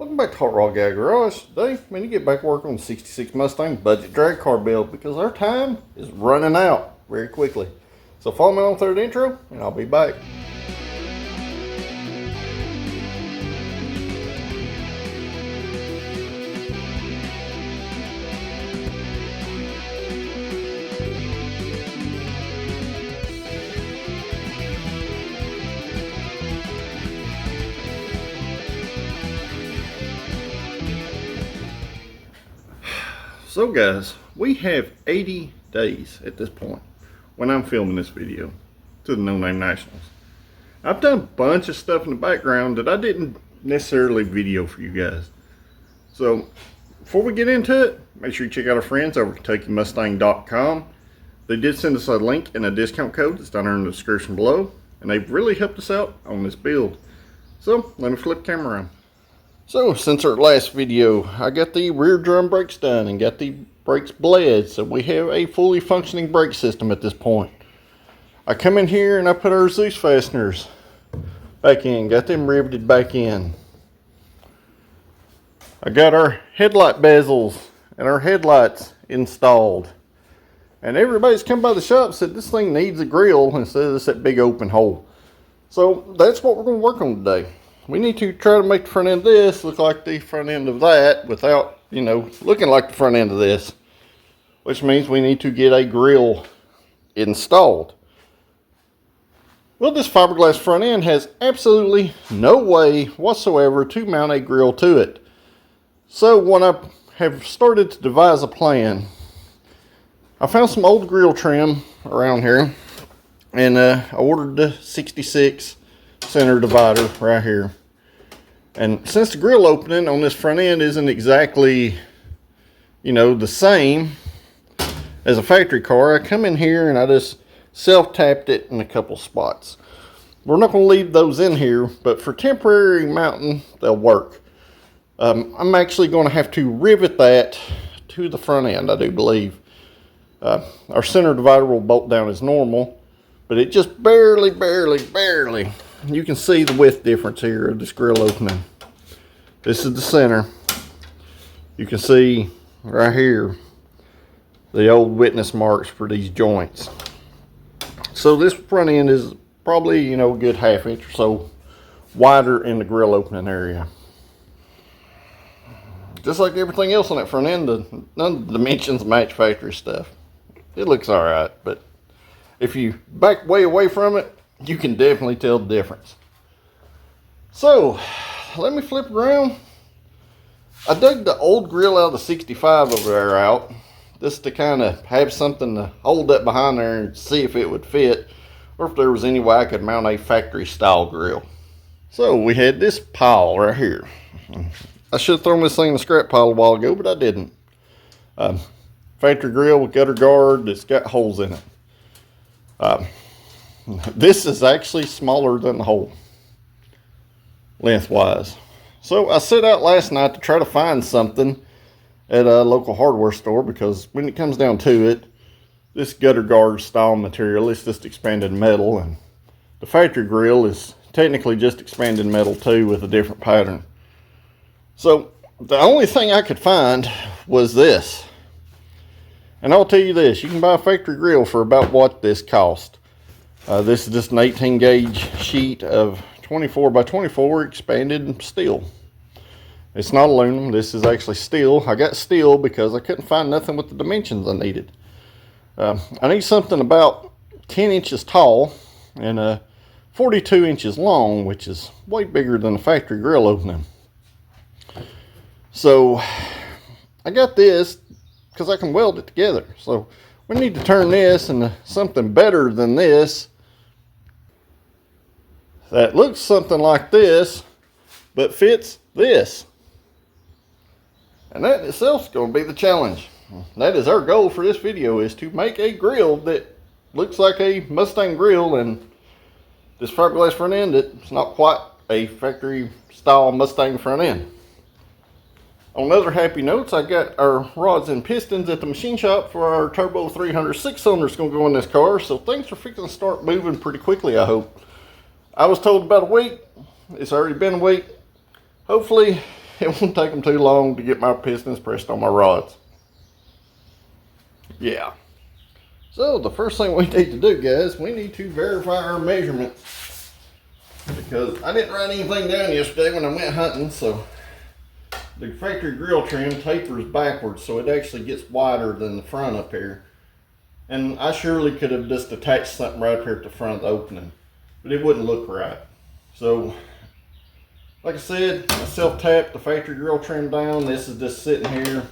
Welcome back to HotRodGuyGarage. Today, man, you get back to work on the 66 Mustang budget drag car build because our time is running out very quickly. So follow me on through the intro and I'll be back. So guys, we have 80 days at this point when I'm filming this video to the No Name Nationals. I've done a bunch of stuff in the background that I didn't necessarily video for you guys. So before we get into it, make sure you check out our friends over at KentuckyMustang.com. They did send us a link and a discount code that's down there in the description below, and they've really helped us out on this build. So let me flip the camera around. So since our last video, I got the rear drum brakes done and got the brakes bled, so we have a fully functioning brake system at this point. I come in here and I put our Zeus fasteners back in, got them riveted back in. I got our headlight bezels and our headlights installed. And everybody's come by the shop and said this thing needs a grill instead of that big open hole. So that's what we're going to work on today. We need to try to make the front end of this look like the front end of that without, you know, looking like the front end of this. Which means we need to get a grill installed. Well, this fiberglass front end has absolutely no way whatsoever to mount a grill to it. So when I have started to devise a plan, I found some old grill trim around here. And I ordered the 66 center divider right here. And since the grill opening on this front end isn't exactly, you know, the same as a factory car, I come in here and I just self-tapped it in a couple spots. We're not going to leave those in here, but for temporary mounting, they'll work. I'm actually going to have to rivet that to the front end, I do believe. Our center divider will bolt down as normal, but it just barely, you can see the width difference here of this grill opening. This is the center. You can see right here the old witness marks for these joints. So this front end is probably, you know, a good ½ inch or so wider in the grill opening area. Just like everything else on that front end, none of the dimensions match factory stuff. It looks alright, but if you back way away from it, you can definitely tell the difference. So let me flip around. I dug the old grill out of the 65 over there out, just to kind of have something to hold up behind there and see if it would fit, or if there was any way I could mount a factory style grill. So we had this pile right here. I should have thrown this thing in the scrap pile a while ago, but I didn't. Factory grill with gutter guard that's got holes in it. This is actually smaller than the hole, lengthwise. So I set out last night to try to find something at a local hardware store, because when it comes down to it, this gutter guard style material is just expanded metal, and the factory grill is technically just expanded metal too with a different pattern. So the only thing I could find was this. And I'll tell you this, you can buy a factory grill for about what this cost. This is just an 18 gauge sheet of 24 by 24 expanded steel. It's not aluminum, this is actually steel. I got steel because I couldn't find nothing with the dimensions I needed. I need something about 10 inches tall and 42 inches long, which is way bigger than the factory grill opening. So I got this because I can weld it together. So we need to turn this into something better than this, that looks something like this, but fits this. And that itself is going to be the challenge. That is our goal for this video, is to make a grill that looks like a Mustang grill, and this fiberglass front end, it's not quite a factory style Mustang front end. On other happy notes, I got our rods and pistons at the machine shop for our Turbo 300 6-cylinder is going to go in this car, so things are fixing to start moving pretty quickly, I hope. I was told about a week. It's already been a week. Hopefully it won't take them too long to get my pistons pressed on my rods. Yeah. So the first thing we need to do, guys, we need to verify our measurements, because I didn't write anything down yesterday when I went hunting. So the factory grill trim tapers backwards, so it actually gets wider than the front up here. And I surely could have just attached something right here at the front of the opening, but it wouldn't look right. So, like I said, I self-tapped the factory grill trim down. This is just sitting here.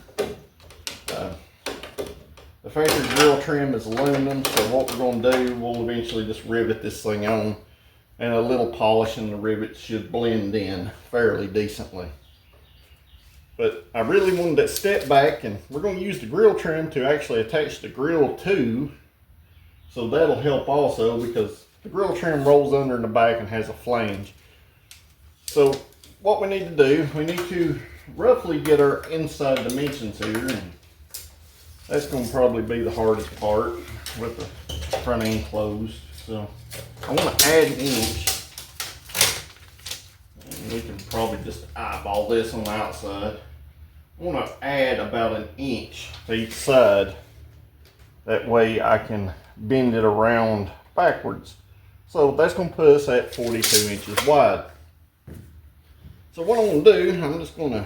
The factory grill trim is aluminum, so what we're going to do, we'll eventually just rivet this thing on, and a little polish in the rivets should blend in fairly decently. But I really wanted that step back, and we're going to use the grill trim to actually attach the grill to, so that'll help also, because the grill trim rolls under in the back and has a flange. So what we need to do, we need to roughly get our inside dimensions here, and that's going to probably be the hardest part with the front end closed. So I want to add an inch, and we can probably just eyeball this on the outside. I want to add about an inch to each side. That way I can bend it around backwards. So that's going to put us at 42 inches wide. So what I'm going to do, I'm just going to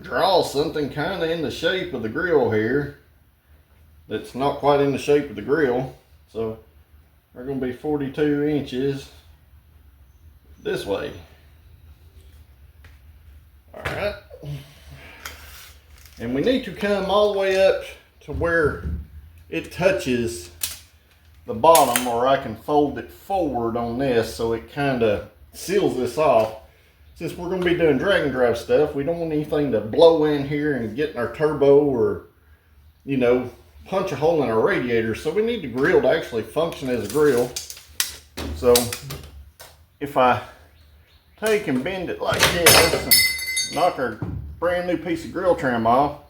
draw something kind of in the shape of the grill here that's not quite in the shape of the grill. So we're going to be 42 inches this way. Alright, and we need to come all the way up to where it touches the bottom, or I can fold it forward on this so it kind of seals this off. Since we're going to be doing drag and drive stuff, we don't want anything to blow in here and get in our turbo, or, you know, punch a hole in our radiator. So we need the grill to actually function as a grill. So if I take and bend it like this and knock our brand new piece of grill trim off,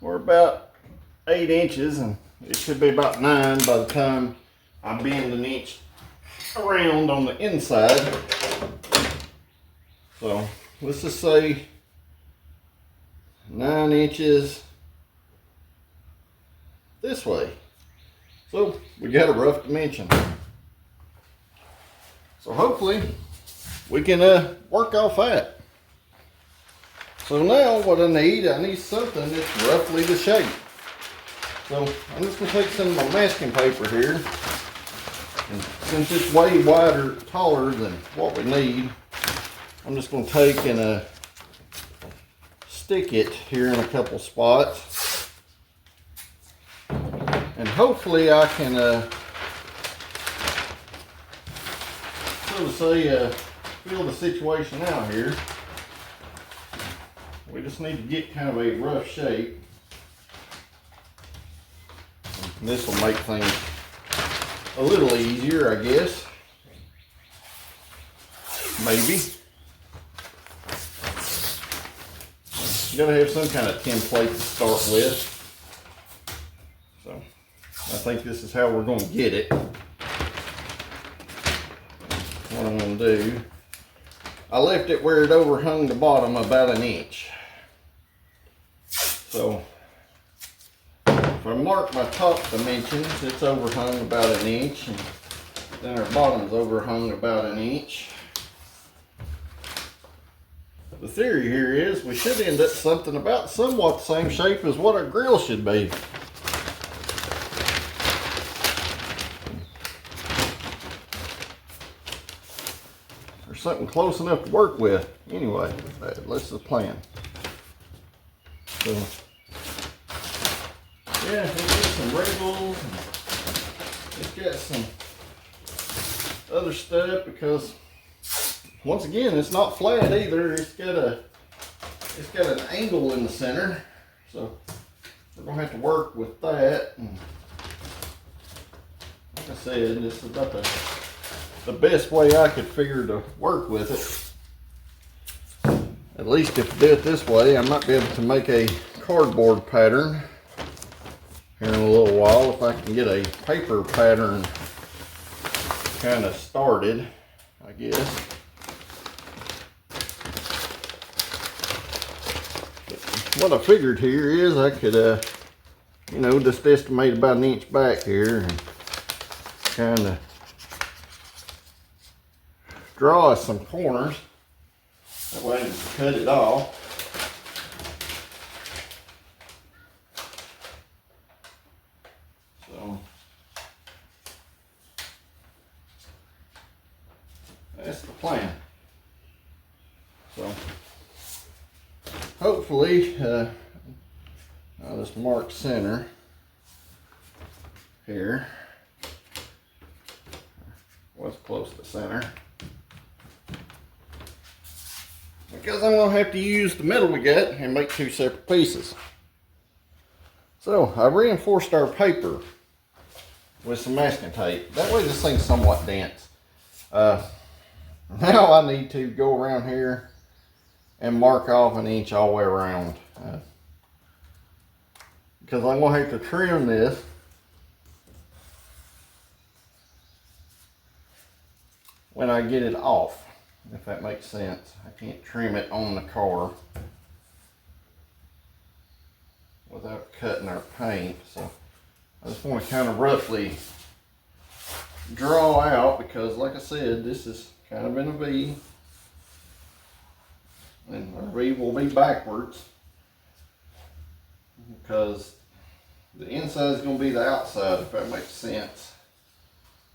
we're about 8 inches, and it should be about 9 by the time I bend an inch around on the inside. So let's just say 9 inches this way. So we got a rough dimension. So hopefully we can work off that. So now what I need something that's roughly the shape. So I'm just going to take some of my masking paper here, and since it's way wider, taller than what we need, I'm just going to take and stick it here in a couple spots, and hopefully I can so to say feel the situation out here. We just need to get kind of a rough shape. And this will make things a little easier, I guess. Maybe. You gotta have some kind of template to start with. So I think this is how we're going to get it. What I'm going to do, I left it where it overhung the bottom about an inch. So if I mark my top dimensions, it's overhung about an inch, and then our bottom's overhung about an inch. The theory here is we should end up something about somewhat the same shape as what our grill should be. Or something close enough to work with. Anyway, that's the plan. So, yeah, it's got some wrinkles, and it's got some other stuff, because once again, it's not flat either. It's got an angle in the center, so we're gonna have to work with that. And like I said, this is about the best way I could figure to work with it. At least if I do it this way, I might be able to make a cardboard pattern here in a little while, if I can get a paper pattern kind of started, I guess. what I figured here is I could, you know, just estimate about an inch back here and kind of draw some corners. That way I can cut it off. So that's the plan. So hopefully I'll just mark center here. Was close to center. Because I'm going to have to use the metal we got and make two separate pieces. So I reinforced our paper with some masking tape. That way this thing's somewhat dense. Now I need to go around here and mark off an inch all the way around. Because I'm going to have to trim this. When I get it off, if that makes sense. I can't trim it on the car without cutting our paint. So I just want to kind of roughly draw out, because like I said, this is kind of in a V. And our V will be backwards because the inside is going to be the outside, if that makes sense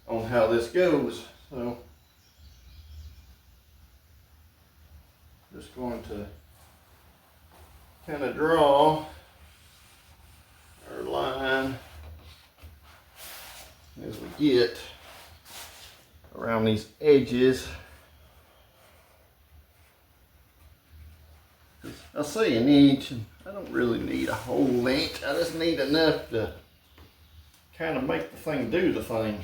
on how this goes. So just going to kind of draw our line as we get around these edges. I say an inch, and I don't really need a whole inch. I just need enough to kind of make the thing do the thing.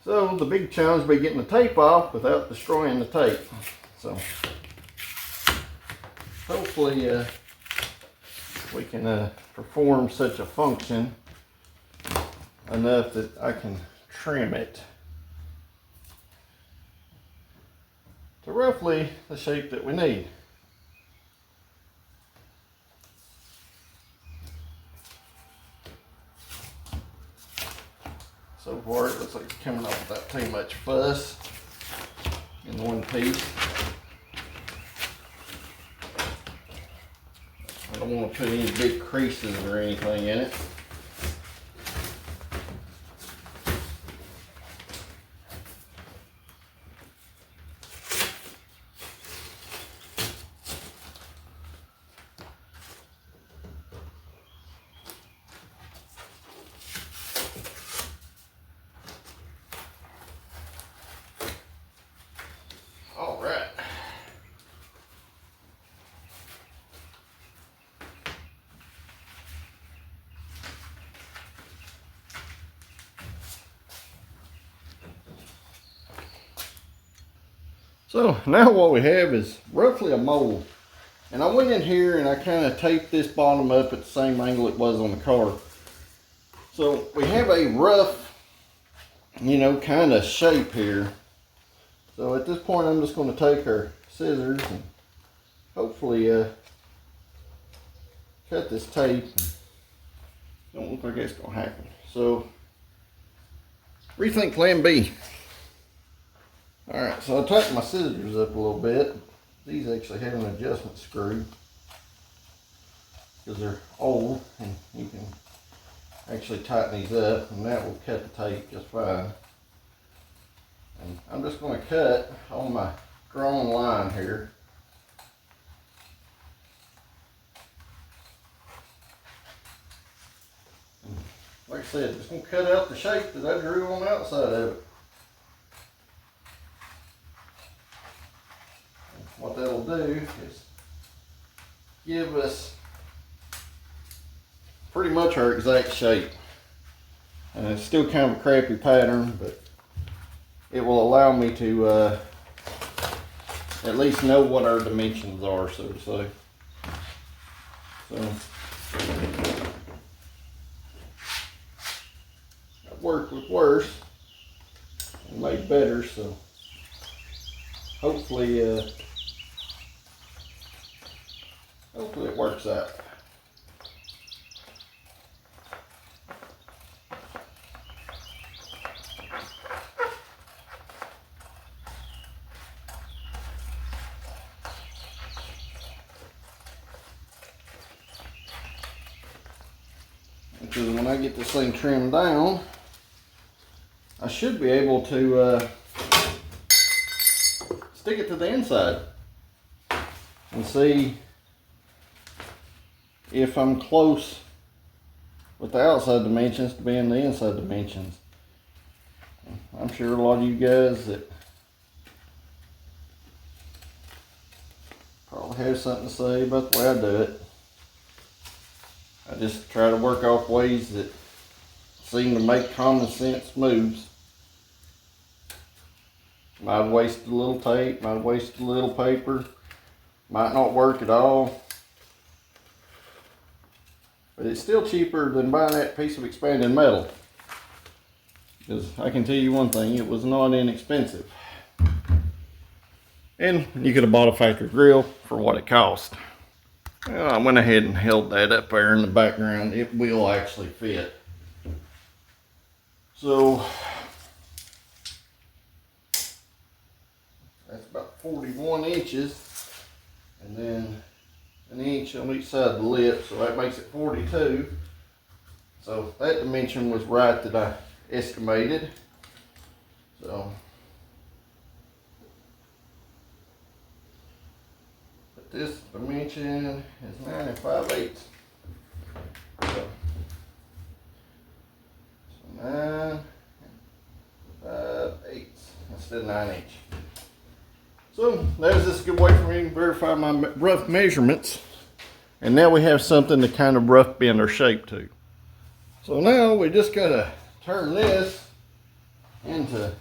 So the big challenge will be getting the tape off without destroying the tape. So hopefully we can perform such a function enough that I can trim it to roughly the shape that we need. So far it looks like it's coming off without too much fuss in one piece. I don't want to put any big creases or anything in it. All right. So now what we have is roughly a mold. And I went in here and I kind of taped this bottom up at the same angle it was on the car. So we have a rough, you know, kind of shape here. So at this point I'm just going to take our scissors and hopefully cut this tape. Don't look like that's going to happen. So rethink plan B. Alright, so I tightened my scissors up a little bit. These actually have an adjustment screw because they're old, and you can actually tighten these up and that will cut the tape just fine. And I'm just going to cut on my drawn line here. And like I said, just going to cut out the shape that I drew on the outside of it. What that'll do is give us pretty much our exact shape. And it's still kind of a crappy pattern, but it will allow me to at least know what our dimensions are, so to say. So I've worked with worse and made better, so hopefully Hopefully it works out. Because when I get this thing trimmed down, I should be able to stick it to the inside and see if I'm close with the outside dimensions to being the inside dimensions. I'm sure a lot of you guys that probably have something to say about the way I do it. I just try to work off ways that seem to make common sense moves. Might waste a little tape, might waste a little paper, might not work at all. But it's still cheaper than buying that piece of expanded metal. Because I can tell you one thing, it was not inexpensive. And you could have bought a factory grill for what it cost. Well, I went ahead and held that up there in the background. It will actually fit. So that's about 41 inches. And then an inch on each side of the lip, so that makes it 42. So that dimension was right that I estimated. So but this dimension is 9 5/8. So 9 5/8 instead of 9 inch. So that was just a good way for me to verify my rough measurements. And now we have something to kind of rough bend our shape to. So now we just gotta turn this into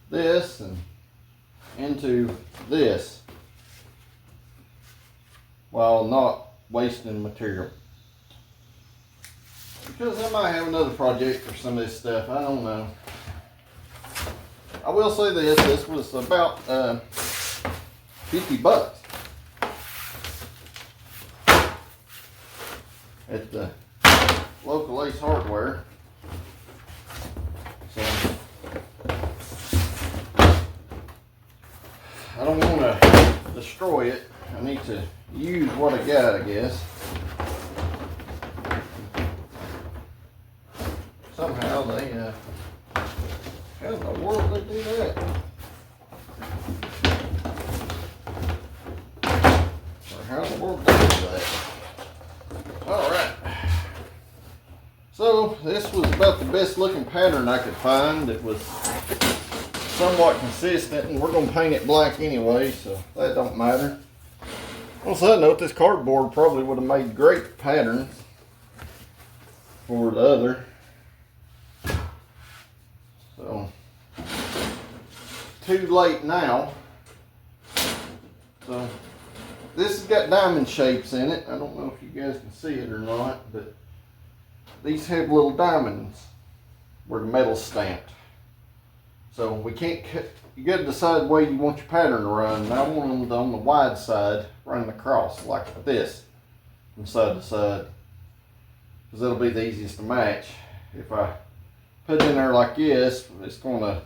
this and into this while not wasting material. Because I might have another project for some of this stuff, I don't know. I will say this was about 50 bucks at the local Ace Hardware. So I don't want to destroy it. I need to use what I got, I guess. Somehow they how in the world they do that? Or how in the world they do that? Alright. So this was about the best looking pattern I could find. It was somewhat consistent, and we're going to paint it black anyway, so that don't matter. On a side note, this cardboard probably would have made great patterns for the other. So, too late now. So, this has got diamond shapes in it. I don't know if you guys can see it or not, but these have little diamonds where the metal's stamped. So we can't cut, you got to decide where you want your pattern to run. And I want them on the wide side running across like this from side to side, because that'll be the easiest to match. If I put it in there like this, it's going to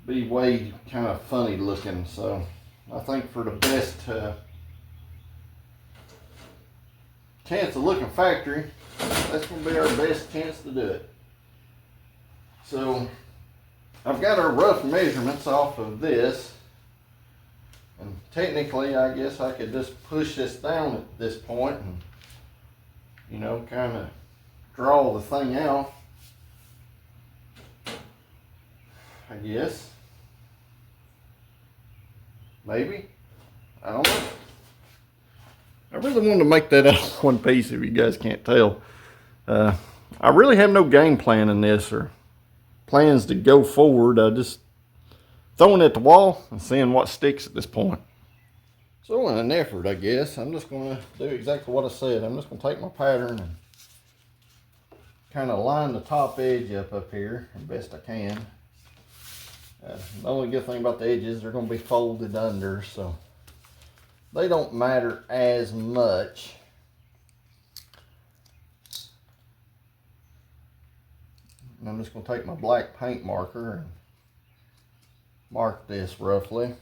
be way kind of funny looking. So I think for the best chance of looking factory, that's going to be our best chance to do it. So I've got our rough measurements off of this, and technically I guess I could just push this down at this point and, you know, kind of draw the thing out, I guess. Maybe. I don't know. I really wanted to make that out of one piece, if you guys can't tell. I really have no game plan in this or plans to go forward. I just throwing it at the wall and seeing what sticks at this point. So in an effort, I guess, I'm just going to do exactly what I said. I'm just going to take my pattern and kind of line the top edge up here as best I can. The only good thing about the edges, they're going to be folded under, so they don't matter as much. And I'm just going to take my black paint marker and mark this roughly.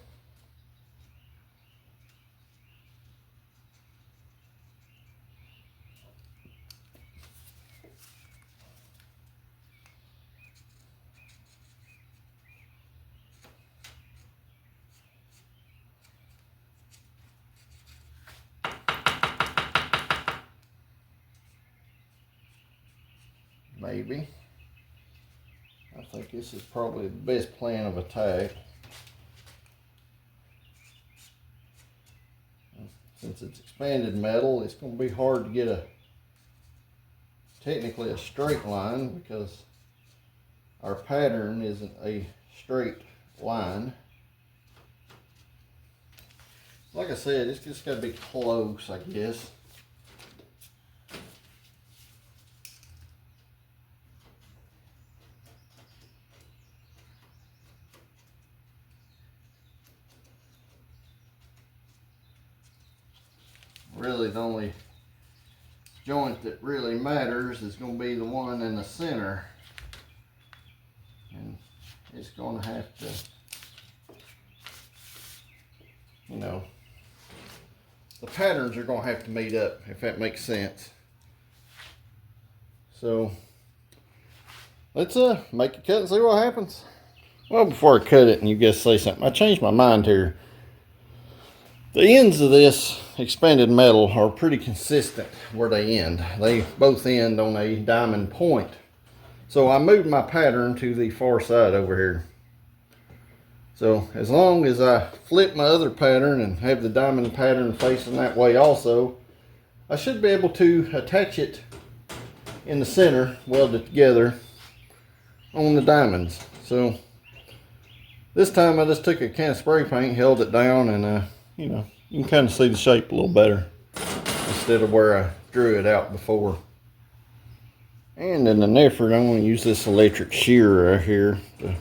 Maybe. I think this is probably the best plan of attack. Since it's expanded metal, it's going to be hard to get technically a straight line because our pattern isn't a straight line. Like I said, it's just got to be close, I guess. Really, the only joint that really matters is going to be the one in the center, and it's going to have to, you know, the patterns are going to have to meet up, if that makes sense. So let's make a cut and see what happens. Well, before I cut it and you guys say something, I changed my mind here. The ends of this expanded metal are pretty consistent where they end. They both end on a diamond point. So I moved my pattern to the far side over here. So as long as I flip my other pattern and have the diamond pattern facing that way also, I should be able to attach it in the center, weld it together on the diamonds. So this time I just took a can of spray paint, held it down, and you know, you can kind of see the shape a little better instead of where I drew it out before. And in an effort, I'm going to use this electric shear right here to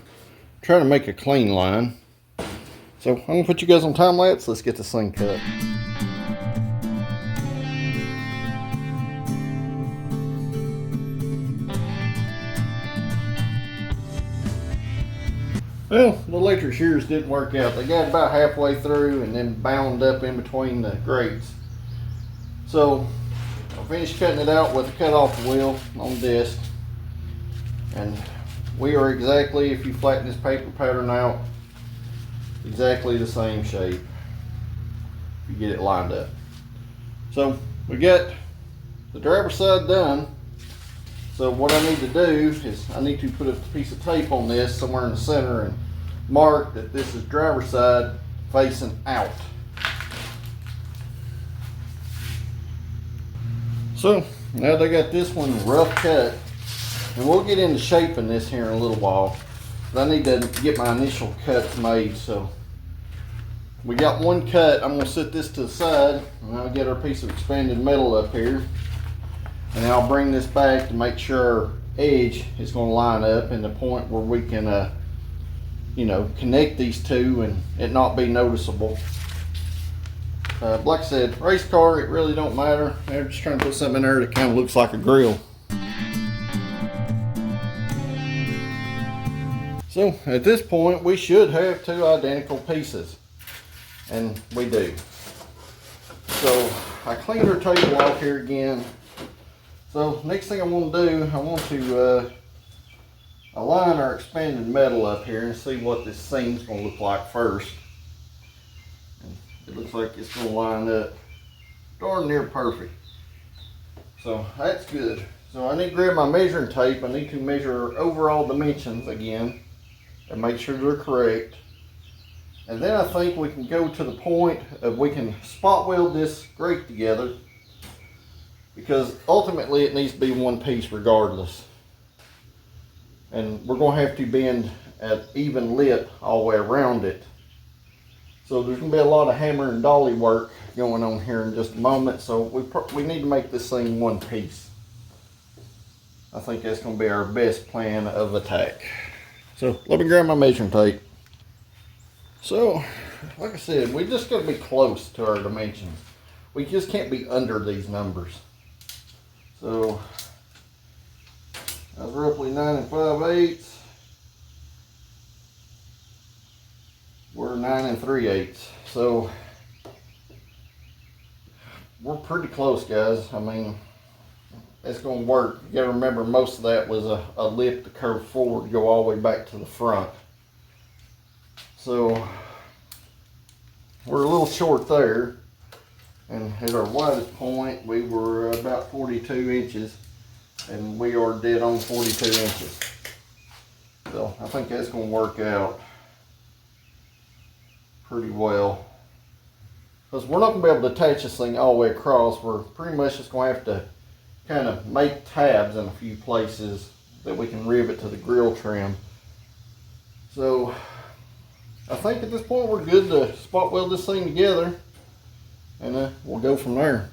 try to make a clean line. So I'm going to put you guys on time lapse. Let's get this thing cut. Well, the electric shears didn't work out. They got about halfway through and then bound up in between the grates. So I finished cutting it out with a cut-off wheel on disc. And we are exactly, if you flatten this paper pattern out, exactly the same shape. If you get it lined up. So we got the driver's side done. So what I need to do is I need to put a piece of tape on this somewhere in the center and mark that this is driver's side facing out. So now they got this one rough cut, and we'll get into shaping this here in a little while. But I need to get my initial cuts made. So we got one cut. I'm going to set this to the side, and I'll get our piece of expanded metal up here. And I'll bring this back to make sure our edge is going to line up in the point where we can, you know, connect these two and it not be noticeable. Like I said, race car, it really don't matter. They're just trying to put something in there that kind of looks like a grill. So at this point, we should have two identical pieces, and we do. So I cleaned our table off here again. So next thing I want to do, I want to align our expanded metal up here and see what this seam's going to look like first. And it looks like it's going to line up darn near perfect. So that's good. So I need to grab my measuring tape. I need to measure overall dimensions again and make sure they're correct. And then I think we can go to the point of we can spot weld this grate together, because ultimately it needs to be one piece regardless. And we're going to have to bend at even lip all the way around it. So there's going to be a lot of hammer and dolly work going on here in just a moment. So we need to make this thing one piece. I think that's going to be our best plan of attack. So let me grab my measuring tape. So like I said, we just got to be close to our dimensions. We just can't be under these numbers. So that's roughly 9 5/8. We're 9 3/8. So we're pretty close, guys. I mean, it's going to work. You got to remember, most of that was a lip to curve forward to go all the way back to the front. So we're a little short there. And at our widest point, we were about 42 inches. And we are dead on 42 inches. So I think that's going to work out pretty well. Because we're not going to be able to attach this thing all the way across. We're pretty much just going to have to kind of make tabs in a few places that we can rivet to the grill trim. So I think at this point we're good to spot weld this thing together, and we'll go from there.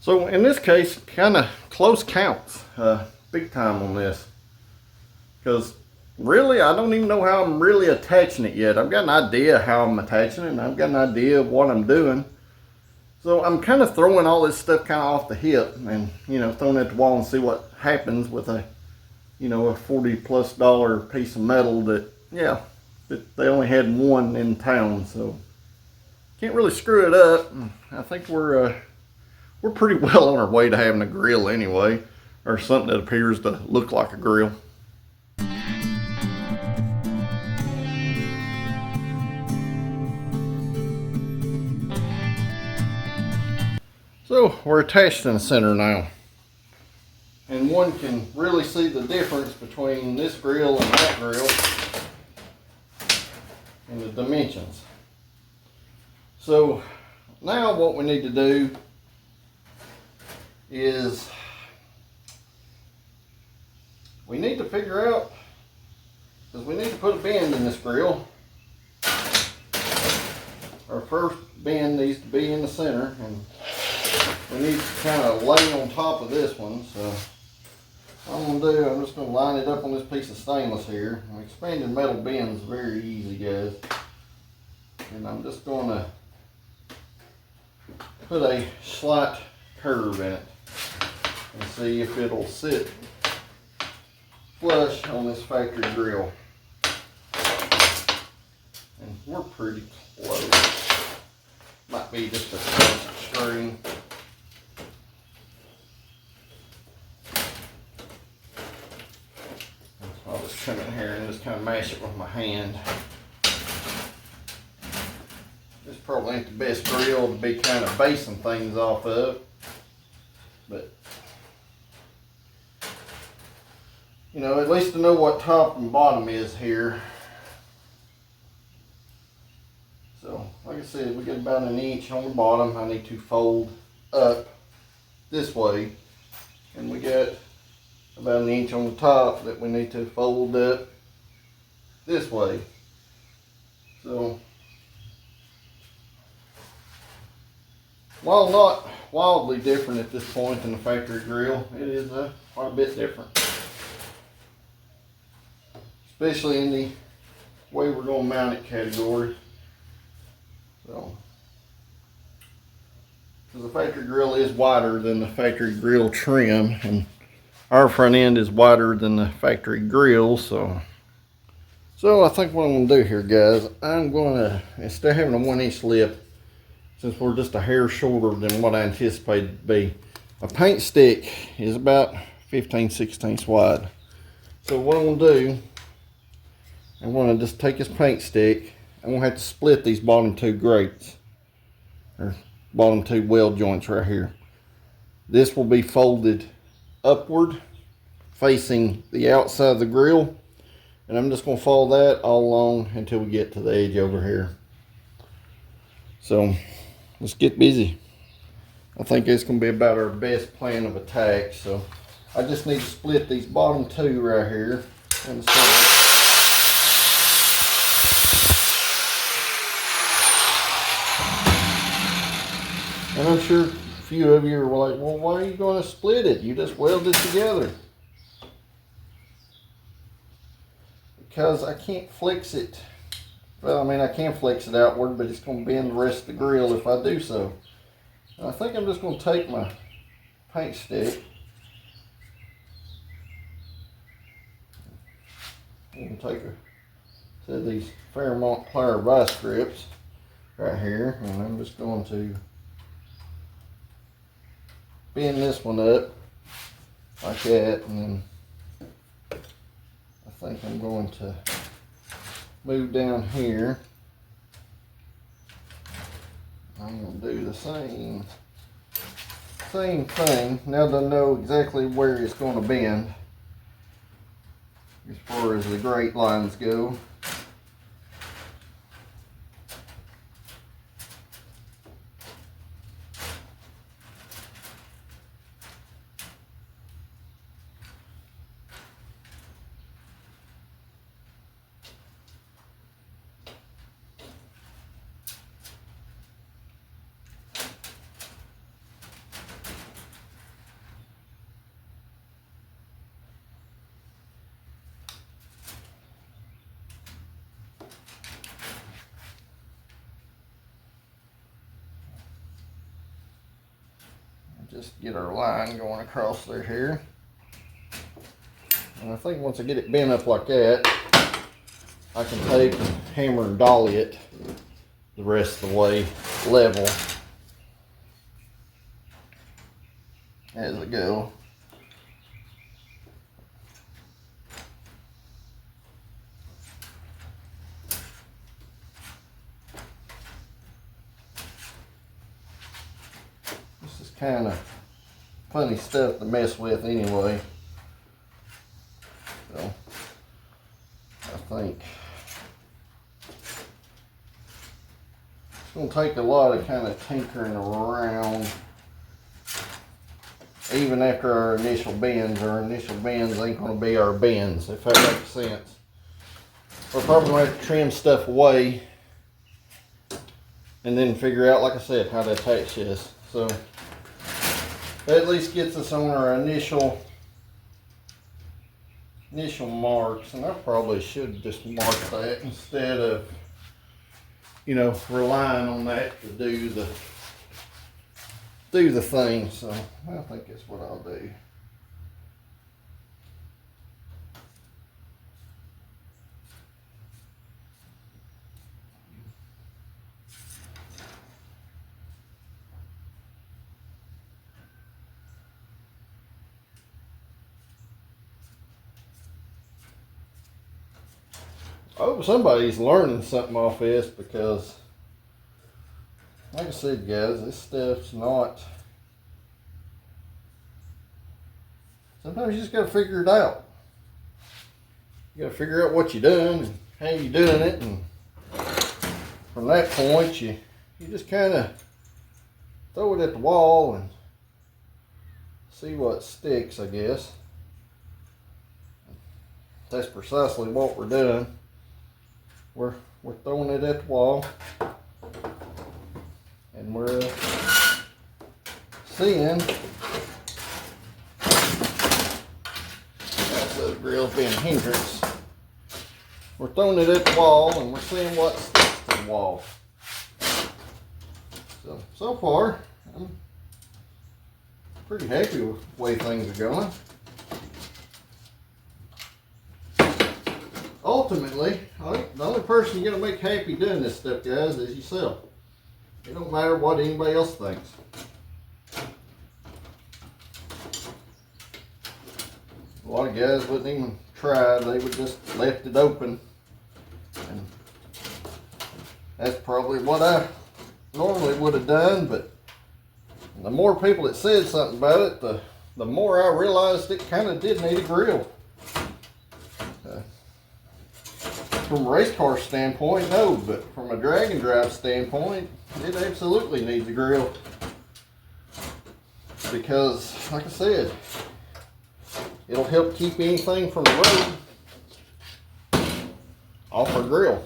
So in this case, kind of close counts, big time on this, because really I don't even know how I'm really attaching it yet. I've got an idea how I'm attaching it, and I've got an idea of what I'm doing. So I'm kind of throwing all this stuff kind of off the hip, and throwing it at the wall and see what happens with a a $40+ piece of metal that they only had one in town, so can't really screw it up. I think we're pretty well on our way to having a grill anyway, or something that appears to look like a grill. So we're attached in the center now, and one can really see the difference between this grill and that grill in the dimensions. So now what we need to do is we need to figure out, because we need to put a bend in this grill. Our first bend needs to be in the center, and we need to kind of lay on top of this one. So what I'm going to do, I'm just going to line it up on this piece of stainless here. Expanding metal bends very easy, guys. And I'm just going to put a slight curve in it and see if it'll sit flush on this factory grill. And we're pretty close. Might be just a touch extreme. I'll just come in here and just kind of mash it with my hand. This probably ain't the best grill to be kind of basing things off of, but at least to know what top and bottom is here. So like I said, we get about 1 inch on the bottom. I need to fold up this way, and we got about 1 inch on the top that we need to fold up this way. So while not wildly different at this point than the factory grill, it is quite a bit different, especially in the way we're going to mount it category. So, because the factory grill is wider than the factory grill trim, and our front end is wider than the factory grill. So I think what I'm going to do here, guys, I'm going to, instead of having a 1 inch lip, since we're just a hair shorter than what I anticipated to be, a paint stick is about 15/16 wide. So what I'm going to do, I'm going to just take this paint stick. I'm going to have to split these bottom two grates, or bottom two weld joints right here. This will be folded upward facing the outside of the grill, and I'm just going to follow that all along until we get to the edge over here. So let's get busy. I think it's going to be about our best plan of attack. So I just need to split these bottom two right here in the center. And I'm sure a few of you are like, well, why are you going to split it? You just weld it together. Because I can't flex it Well, I mean, I can flex it outward, but it's going to bend the rest of the grill if I do so. And I think I'm just going to take my paint stick and take a set of these Fairmont plier vice grips right here, and I'm just going to bend this one up like that, and then I think I'm going to move down here. I'm going to do the same thing. Now that I know exactly where it's going to bend as far as the grate lines go. Just get our line going across there here. And I think once I get it bent up like that, I can take and hammer and dolly it the rest of the way level as I go. This is kind of funny stuff to mess with anyway. So I think it's going to take a lot of kind of tinkering around. Even after our initial bends ain't going to be our bends, if that makes sense. We're probably going to have to trim stuff away and then figure out, like I said, how to attach this. So that at least gets us on our initial marks, and I probably should just mark that instead of, you know, relying on that to do the thing. So I think that's what I'll do. I hope somebody's learning something off this, because like I said, guys, this stuff's not, sometimes you just got to figure it out. You got to figure out what you're doing and how you're doing it, and from that point you just kind of throw it at the wall and see what sticks, I guess. That's precisely what we're doing. We're throwing it at the wall, and we're seeing, that's the grill's being a hindrance. We're throwing it at the wall and we're seeing what sticks to the wall. So far, I'm pretty happy with the way things are going. Ultimately, I think the only person you're going to make happy doing this stuff, guys, is yourself. It don't matter what anybody else thinks. A lot of guys wouldn't even try. They would just left it open. And that's probably what I normally would have done, but the more people that said something about it, the more I realized it kind of did need a grill. From a race car standpoint, no, but from a drag and drive standpoint, it absolutely needs a grill. Because, like I said, it'll help keep anything from the road off our grill.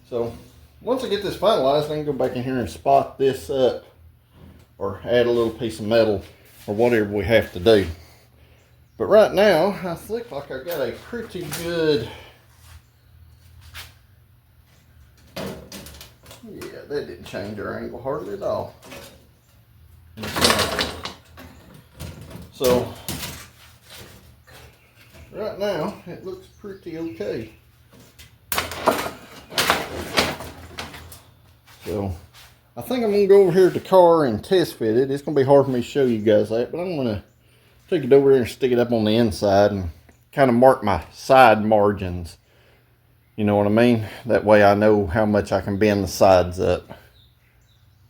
So, once I get this finalized, I can go back in here and spot this up, or add a little piece of metal, or whatever we have to do. But right now, I look like I got a pretty good Yeah, that didn't change our angle hardly at all. So right now it looks pretty okay. So I think I'm gonna go over here to the car and test fit it. It's gonna be hard for me to show you guys that, but I'm gonna take it over there and stick it up on the inside and kind of mark my side margins. You know what I mean? That way I know how much I can bend the sides up.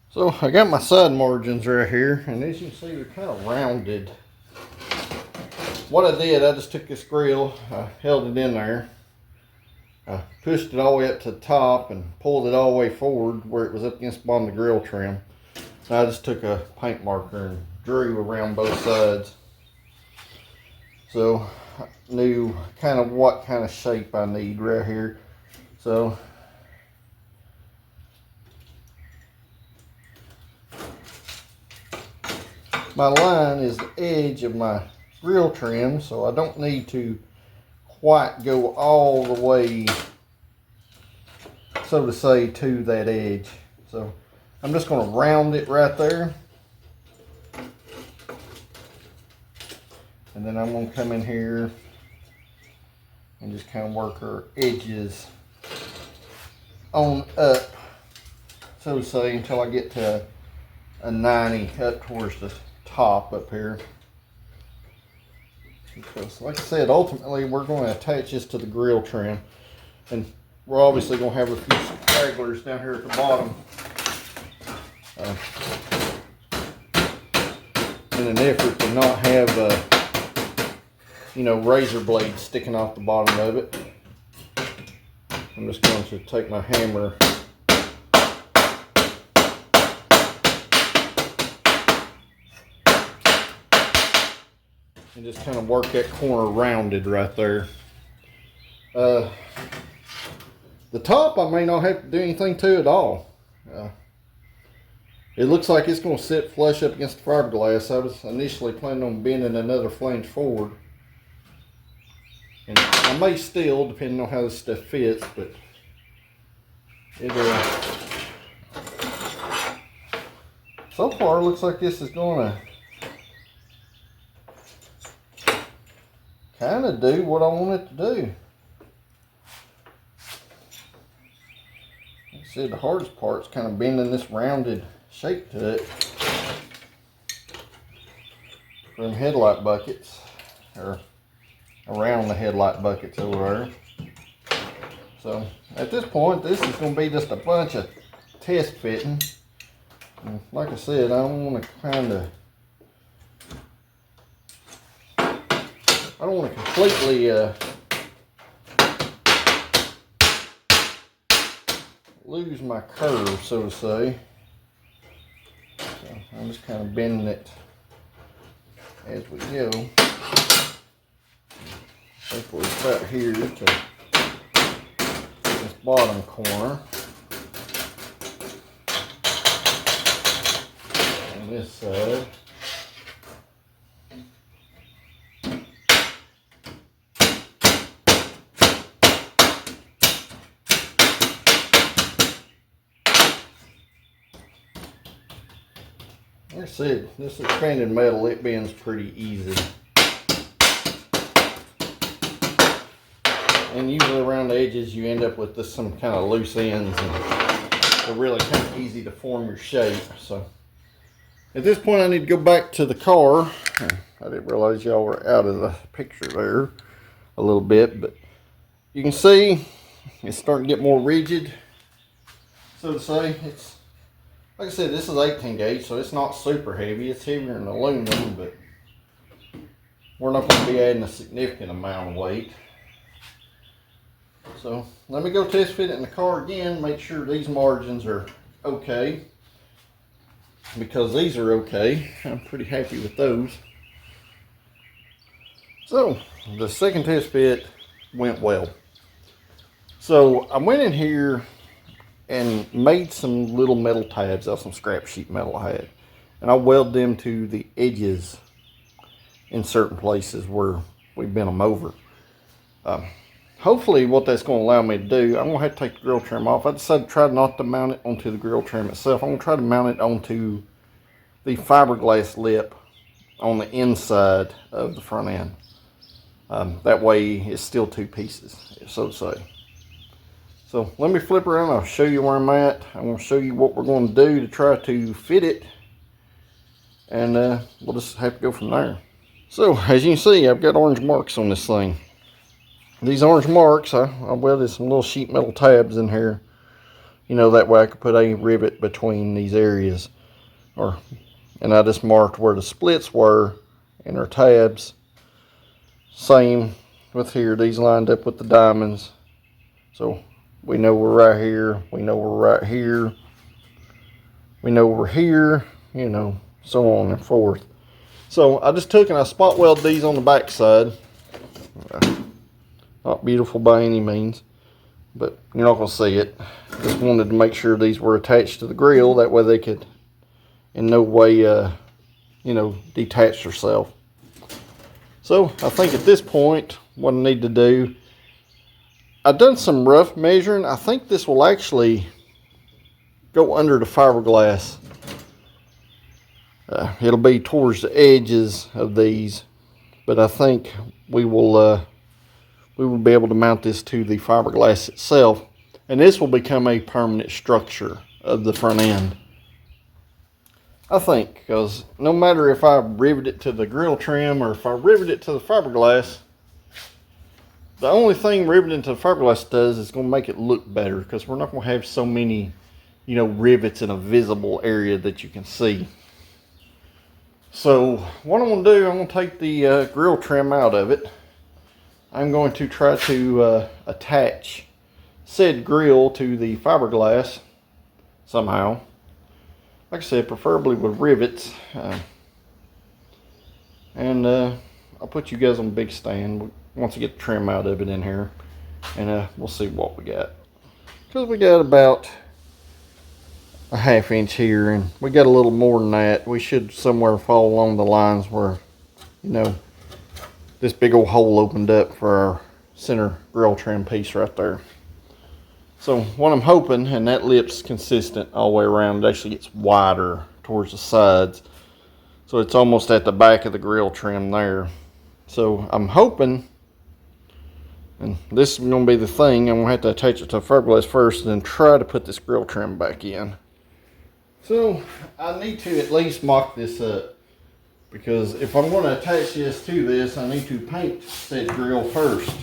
So I got my side margins right here, and as you can see, they're kind of rounded. What I did, I just took this grill, I held it in there, I pushed it all the way up to the top and pulled it all the way forward where it was up against the bottom of the grill trim. I just took a paint marker and drew around both sides. So I knew kind of what kind of shape I need right here. So my line is the edge of my grill trim, so I don't need to quite go all the way, so to say, to that edge. So I'm just going to round it right there. And then I'm going to come in here and just kind of work our edges on up, so to say, until I get to a 90 up towards the top up here. Because like I said, ultimately we're going to attach this to the grill trim, and we're obviously going to have a few stragglers down here at the bottom in an effort to not have you know, razor blades sticking off the bottom of it. I'm just going to take my hammer and just kind of work that corner rounded right there. The top I may not have to do anything to at all. It looks like it's going to sit flush up against the fiberglass. I was initially planning on bending another flange forward. And I may still, depending on how this stuff fits, but so far it looks like this is going to kind of do what I want it to do. Like I said, the hardest part is kind of bending this rounded shape to it from headlight buckets, or around the headlight buckets over there. So at this point, this is going to be just a bunch of test fitting. And like I said, I want to I don't want to completely lose my curve, so to say. So I'm just kind of bending it as we go. Hopefully it's about here to this bottom corner. On this side. Like I said, this expanded metal, it bends pretty easy. And usually around the edges you end up with just some kind of loose ends, and they're really kind of easy to form your shape. So at this point I need to go back to the car. I didn't realize y'all were out of the picture there a little bit, but you can see it's starting to get more rigid, so to say. It's like I said, this is 18 gauge, so it's not super heavy. It's heavier than aluminum, but we're not going to be adding a significant amount of weight. So let me go test fit it in the car again, make sure these margins are okay. Because these are okay, I'm pretty happy with those. So the second test fit went well. So I went in here and made some little metal tabs out of some scrap sheet metal I had. And I welded them to the edges in certain places where we bent them over. hopefully what that's going to allow me to do, I'm going to have to take the grill trim off. I decided to try not to mount it onto the grill trim itself. I'm going to try to mount it onto the fiberglass lip on the inside of the front end. That way it's still two pieces, so to say. So let me flip around. I'll show you where I'm at. I'm going to show you what we're going to do to try to fit it. And we'll just have to go from there. So as you can see, I've got orange marks on this thing. These orange marks, I welded some little sheet metal tabs in here. You know, that way I could put a rivet between these areas. And I just marked where the splits were and our tabs. Same with here. These lined up with the diamonds. So we know we're right here. We know we're right here. We know we're here. You know, so on and forth. So I just took and I spot welded these on the back side. Not beautiful by any means, but you're not going to see it. Just wanted to make sure these were attached to the grill. That way they could in no way, you know, detach themselves. So I think at this point, what I need to do, I've done some rough measuring. I think this will actually go under the fiberglass. It'll be towards the edges of these, but I think we will be able to mount this to the fiberglass itself, and this will become a permanent structure of the front end. I think, because no matter if I rivet it to the grill trim or if I rivet it to the fiberglass, the only thing riveting to the fiberglass does is going to make it look better, because we're not going to have so many, you know, rivets in a visible area that you can see. So what I'm going to do, I'm going to take the grill trim out of it. I'm going to try to attach said grill to the fiberglass somehow. Like I said, preferably with rivets. And I'll put you guys on a big stand once I get the trim out of it in here. And we'll see what we got. Because we got about a ½ inch here, and we got a little more than that. We should somewhere fall along the lines where, you know, this big old hole opened up for our center grill trim piece right there. So what I'm hoping, and that lip's consistent all the way around, it actually gets wider towards the sides. So it's almost at the back of the grill trim there. So I'm hoping, and this is going to be the thing, I'm going to have to attach it to fiberglass first and then try to put this grill trim back in. So I need to at least mock this up, because if I'm going to attach this to this, I need to paint said grill first.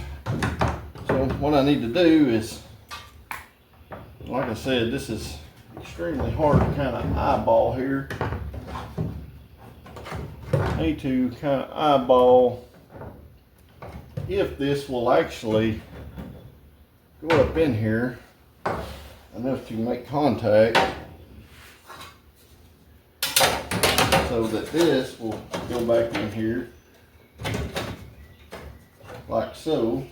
So what I need to do is, like I said, this is extremely hard to kind of eyeball here. I need to kind of eyeball if this will actually go up in here enough to make contact, so that this will go back in here like so,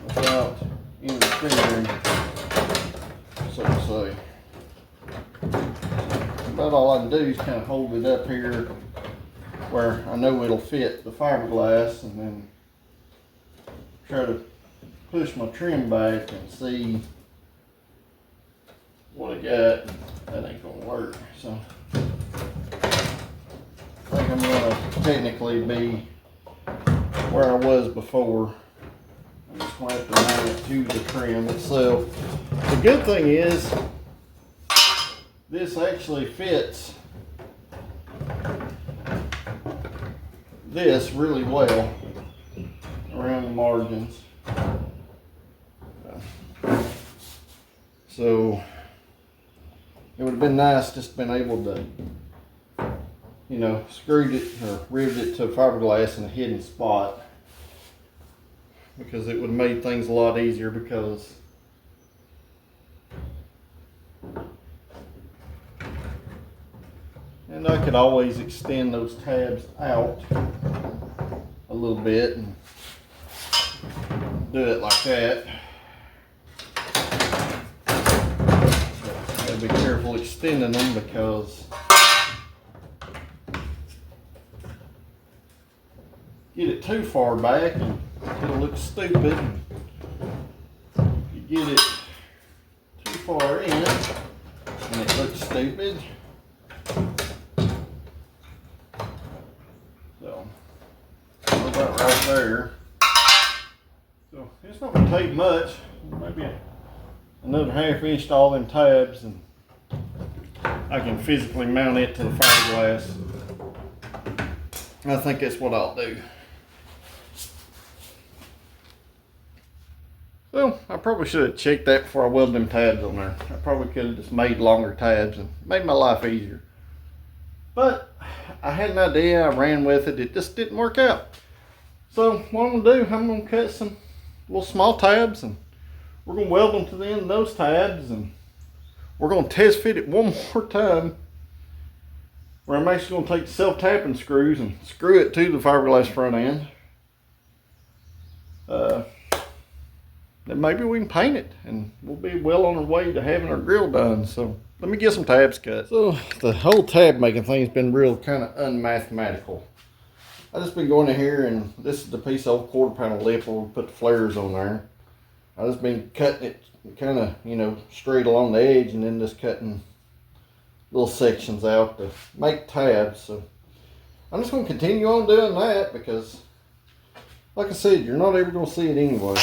without interfering, so to say. About all I can do is kind of hold it up here where I know it'll fit the fiberglass, and then try to push my trim back and see what I got. That ain't gonna work. So I think I'm gonna technically be where I was before. I'm just gonna have to mount it to the trim itself. The good thing is this actually fits this really well around the margins. So it would have been nice just been able to, you know, screwed it or riveted it to fiberglass in a hidden spot, because it would have made things a lot easier, because and I could always extend those tabs out a little bit and do it like that. Gotta be careful extending them, because get it too far back and it'll look stupid. You get it too far in and it looks stupid. So, about right there. So it's not going to take much, maybe another ½ inch to all them tabs, and I can physically mount it to the fiberglass. I think that's what I'll do. Well, I probably should have checked that before I welded them tabs on there. I probably could have just made longer tabs and made my life easier. But I had an idea, I ran with it, it just didn't work out. So what I'm gonna do, I'm gonna cut some little small tabs and we're gonna weld them to the end of those tabs, and we're gonna test fit it one more time where I'm actually gonna take self-tapping screws and screw it to the fiberglass front end. Then maybe we can paint it and we'll be well on our way to having our grill done. So let me get some tabs cut. So the whole tab making thing has been real kind of unmathematical. I've just been going in here, and this is the piece of old 1/4 panel lip where we put the flares on there. I've just been cutting it kind of, you know, straight along the edge, and then just cutting little sections out to make tabs. So I'm just going to continue on doing that because, like I said, you're not ever going to see it anyway.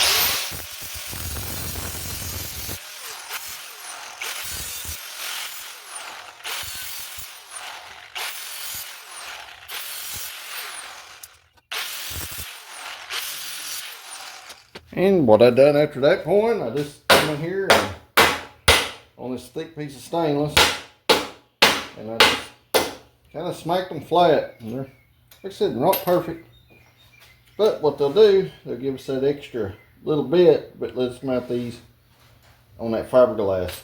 And what I done after that point, I just come in here and on this thick piece of stainless, and I just kind of smacked them flat. And they're, like I said, they're not perfect, but what they'll do, they'll give us that extra little bit, but let's mount these on that fiberglass.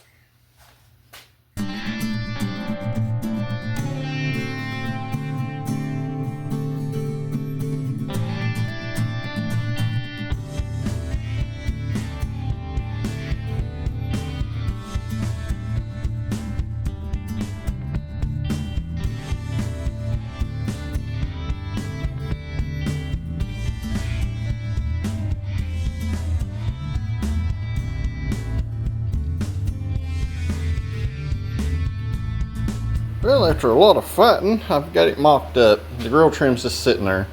Well, after a lot of fighting, I've got it mocked up. The grill trim's just sitting there.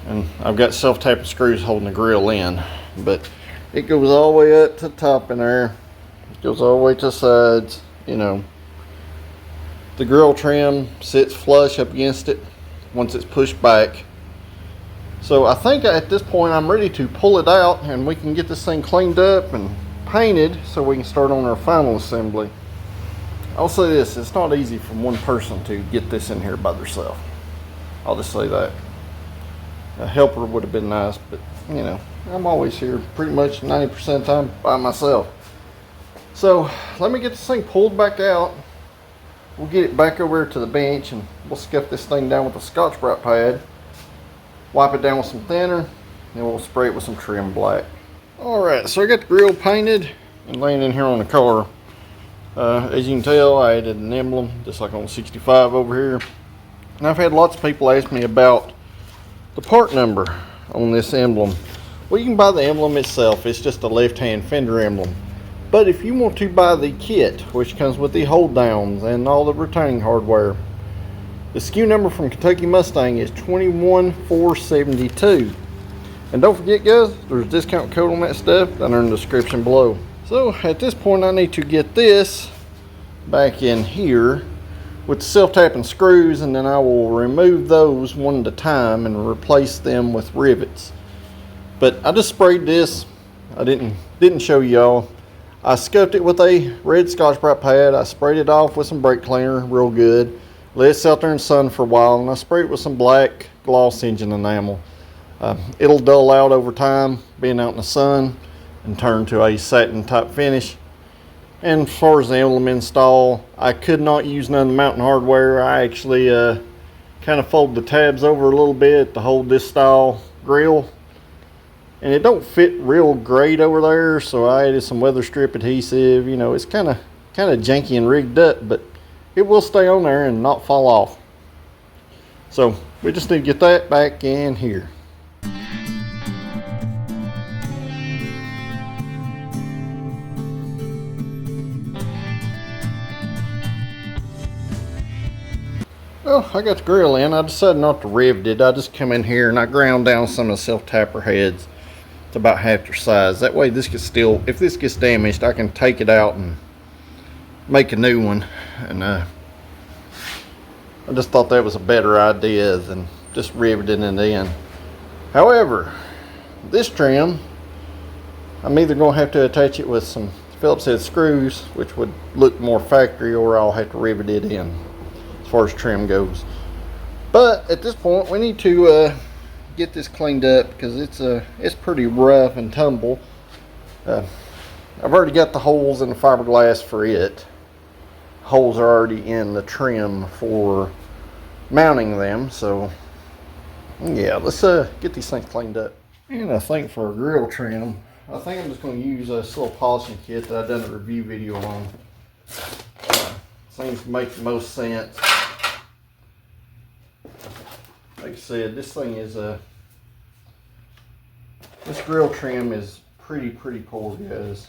And I've got self-tapping screws holding the grill in. But it goes all the way up to the top in there. It goes all the way to the sides, you know. The grill trim sits flush up against it once it's pushed back. So I think at this point I'm ready to pull it out and we can get this thing cleaned up and painted so we can start on our final assembly. I'll say this, it's not easy for one person to get this in here by themselves. I'll just say that. A helper would have been nice, but you know, I'm always here pretty much 90% of the time by myself. So let me get this thing pulled back out. We'll get it back over to the bench and we'll scuff this thing down with a Scotch-Brite pad. Wipe it down with some thinner, then we'll spray it with some trim black. Alright, so I got the grill painted and laying in here on the car. As you can tell, I added an emblem, just like on the 65 over here. And I've had lots of people ask me about the part number on this emblem. Well, you can buy the emblem itself. It's just a left-hand fender emblem. But if you want to buy the kit, which comes with the hold downs and all the retaining hardware, the SKU number from Kentucky Mustang is 21472. And don't forget, guys, there's a discount code on that stuff down in the description below. So at this point I need to get this back in here with the self-tapping screws, and then I will remove those one at a time and replace them with rivets. But I just sprayed this. I didn't show y'all. I scuffed it with a red Scotch-Brite pad. I sprayed it off with some brake cleaner real good. Let it sit out there in the sun for a while, and I sprayed it with some black gloss engine enamel. It'll dull out over time being out in the sun and turn to a satin type finish. And as far as the emblem install, I could not use none of the mounting hardware. I actually kind of folded the tabs over a little bit to hold this style grill, and it don't fit real great over there, so I added some weather strip adhesive. You know, it's kind of janky and rigged up, but it will stay on there and not fall off. So we just need to get that back in here. Well, I got the grill in. I decided not to rivet it. I just come in here and I ground down some of the self-tapper heads to about half their size. That way this gets still, if this gets damaged, I can take it out and make a new one. And I just thought that was a better idea than just riveting it in. However, this trim, I'm either going to have to attach it with some Phillips head screws, which would look more factory, or I'll have to rivet it in as far as trim goes. But at this point, we need to get this cleaned up because it's pretty rough and tumble. I've already got the holes in the fiberglass for it. Holes are already in the trim for mounting them, so yeah, let's get these things cleaned up. And I think for a grill trim, I think I'm just going to use this little polishing kit that I've done a review video on. Seems to make the most sense. Like I said, this thing is this grill trim is pretty poor, guys.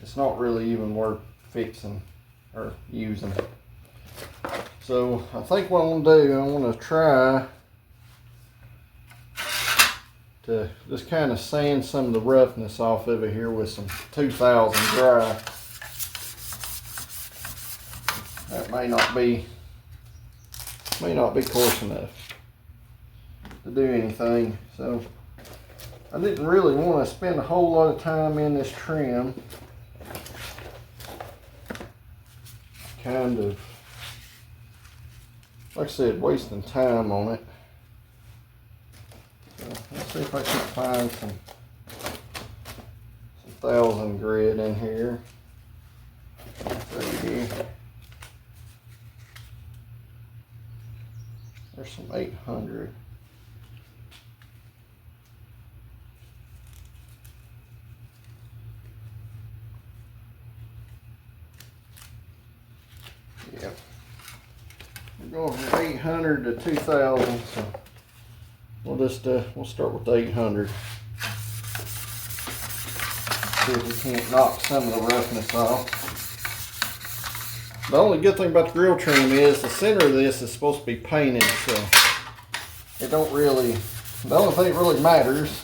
It's not really even worth fixing or using. So I think what I'm gonna do, I want to try to just kind of sand some of the roughness off of it here with some 2000 dry. That may not be coarse enough to do anything. So I didn't really want to spend a whole lot of time in this trim. Kind of, like I said, wasting time on it. So let's see if I can find some 1000 grit in here. Let's see here. There's some 800. Yeah. We're going from 800 to 2000, so we'll just we'll start with the 800. See if we can't knock some of the roughness off. The only good thing about the grill trim is the center of this is supposed to be painted, so it don't really, the only thing that really matters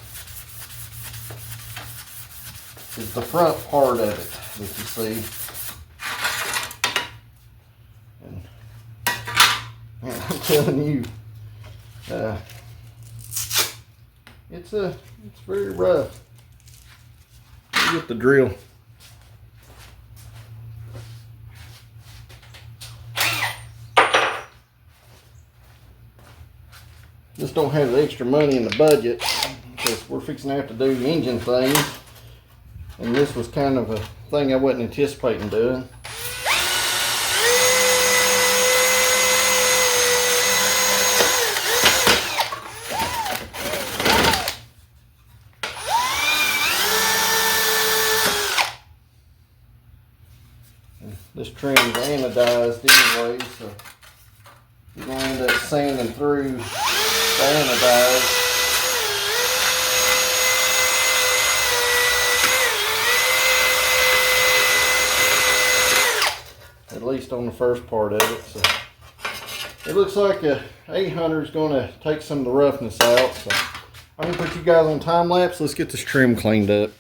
is the front part of it that you see. And I'm telling you, it's very rough. Let me get the drill. Just don't have the extra money in the budget because we're fixing to have to do engine things, and this was kind of a thing I wasn't anticipating doing. And this trim is anodized anyway, so you're going to end up sanding through the anodized. At least on the first part of it. So it looks like a 800 is going to take some of the roughness out. So I'm going to put you guys on time lapse. Let's get this trim cleaned up.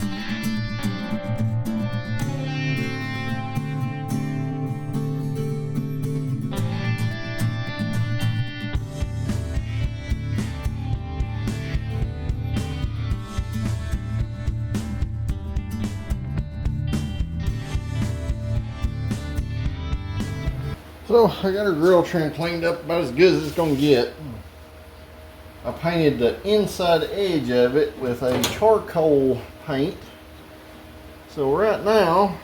So I got her grill trim cleaned up about as good as it's going to get. I painted the inside edge of it with a charcoal paint. So right now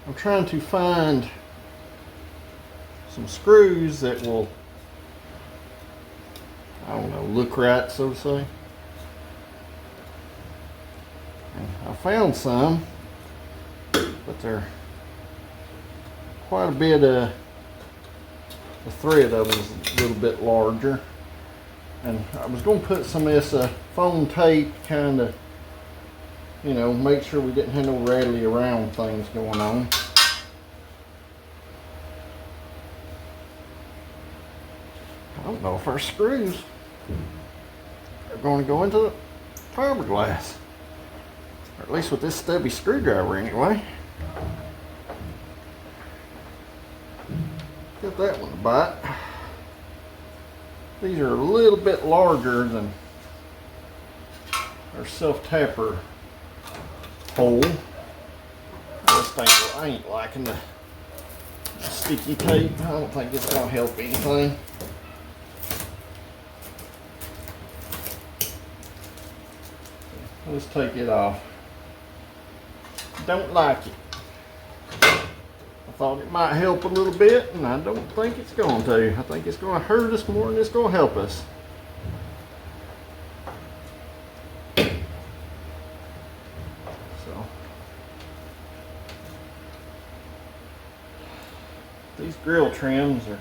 I'm trying to find some screws that will, I don't know, look right, so to say. And I found some, but they're quite a bit the thread of it is a little bit larger, and I was going to put some of this foam tape, kind of, you know, make sure we didn't have no rattly around things going on. don't know if our screws are going to go into the fiberglass. Or at least with this stubby screwdriver anyway. Get that one to bite. These are a little bit larger than our self-tapper hole. I ain't liking the sticky tape. I don't think it's going to help anything. Let's take it off. Don't like it. I thought it might help a little bit, and I don't think it's going to. I think it's going to hurt us more than it's going to help us. So, these grill trims are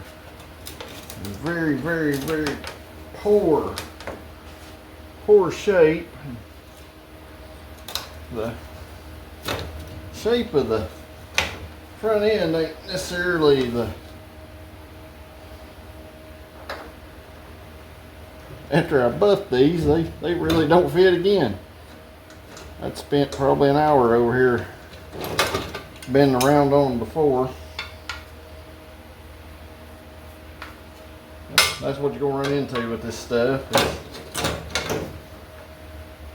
in very, very, very poor shape. The shape of the front end ain't necessarily after I buffed these, they really don't fit again. I'd spent probably an hour over here bending around on them before. That's what you're going to run into with this stuff.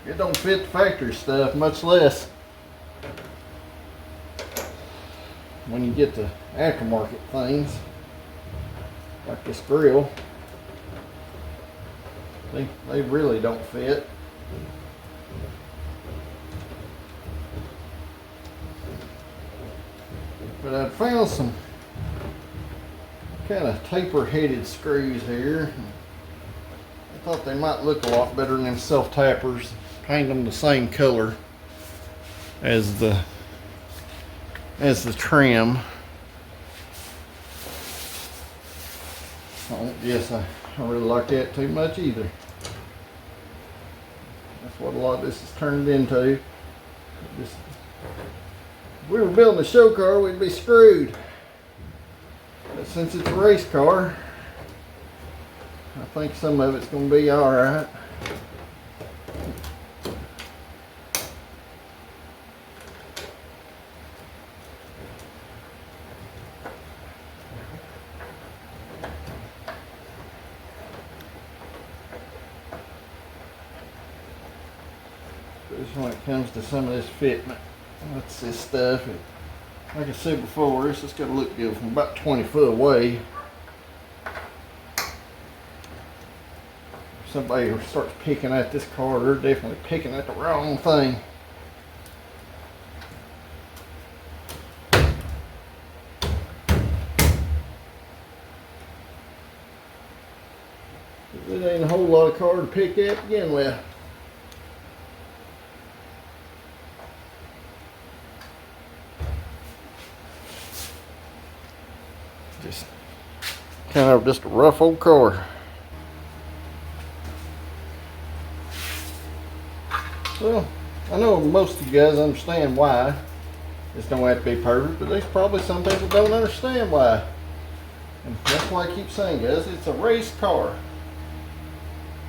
It don't fit the factory stuff, much less when you get to aftermarket things like this grill. They really don't fit. But I found some kind of taper-headed screws here. I thought they might look a lot better than them self-tappers. Paint them the same color as the trim. I don't guess I really like that too much either. That's what a lot of this is turned into. If we were building a show car, we'd be screwed. But since it's a race car, I think some of it's going to be all right. When it comes to some of this fitment, what's this stuff? Like I said before, it's just got to look good from about 20 foot away. If somebody starts picking at this car, they're definitely picking at the wrong thing. It ain't a whole lot of car to pick at to begin with. Just a rough old car. Well, I know most of you guys understand why this don't have to be perfect, but there's probably some people don't understand why. And that's why I keep saying, guys, it's a race car.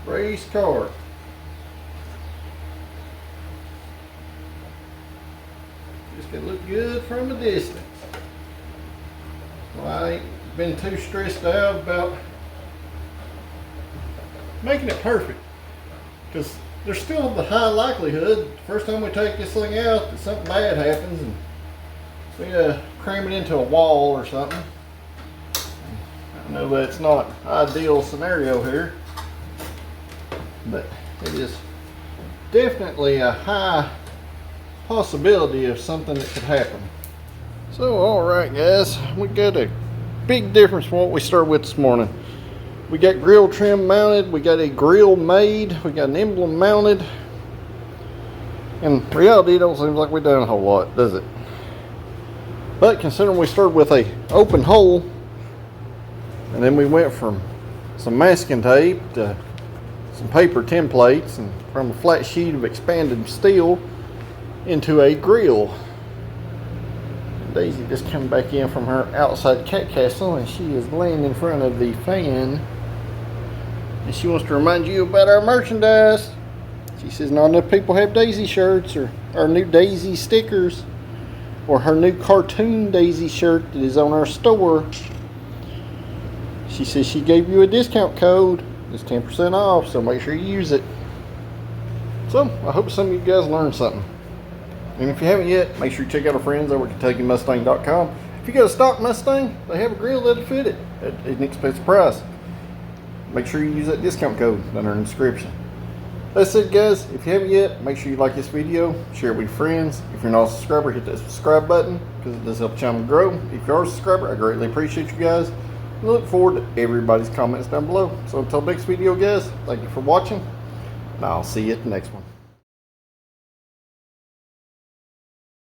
Race car. Just gotta look good from a distance. Well, I ain't been too stressed out about making it perfect, because there's still the high likelihood the first time we take this thing out that something bad happens and we cram it into a wall or something. I know that's not an ideal scenario here, but it is definitely a high possibility of something that could happen. So alright guys, we got a big difference from what we started with this morning. We got grill trim mounted, we got a grill made, we got an emblem mounted. In reality, it don't seem like we've done a whole lot, does it? But considering we started with a open hole, and then we went from some masking tape to some paper templates, and from a flat sheet of expanded steel into a grill. Daisy just came back in from her outside cat castle, and she is laying in front of the fan and she wants to remind you about our merchandise. She says not enough people have Daisy shirts or our new Daisy stickers or her new cartoon Daisy shirt that is on our store. She says she gave you a discount code. It's 10% off, so make sure you use it. So I hope some of you guys learned something. And if you haven't yet, make sure you check out our friends over at KentuckyMustang.com. If you got a stock Mustang, they have a grill that'll fit it at an inexpensive price. Make sure you use that discount code under the description. That's it, guys. If you haven't yet, make sure you like this video, share it with your friends. If you're not a subscriber, hit that subscribe button because it does help the channel grow. If you are a subscriber, I greatly appreciate you guys. I look forward to everybody's comments down below. So until next video, guys, thank you for watching, and I'll see you at the next one.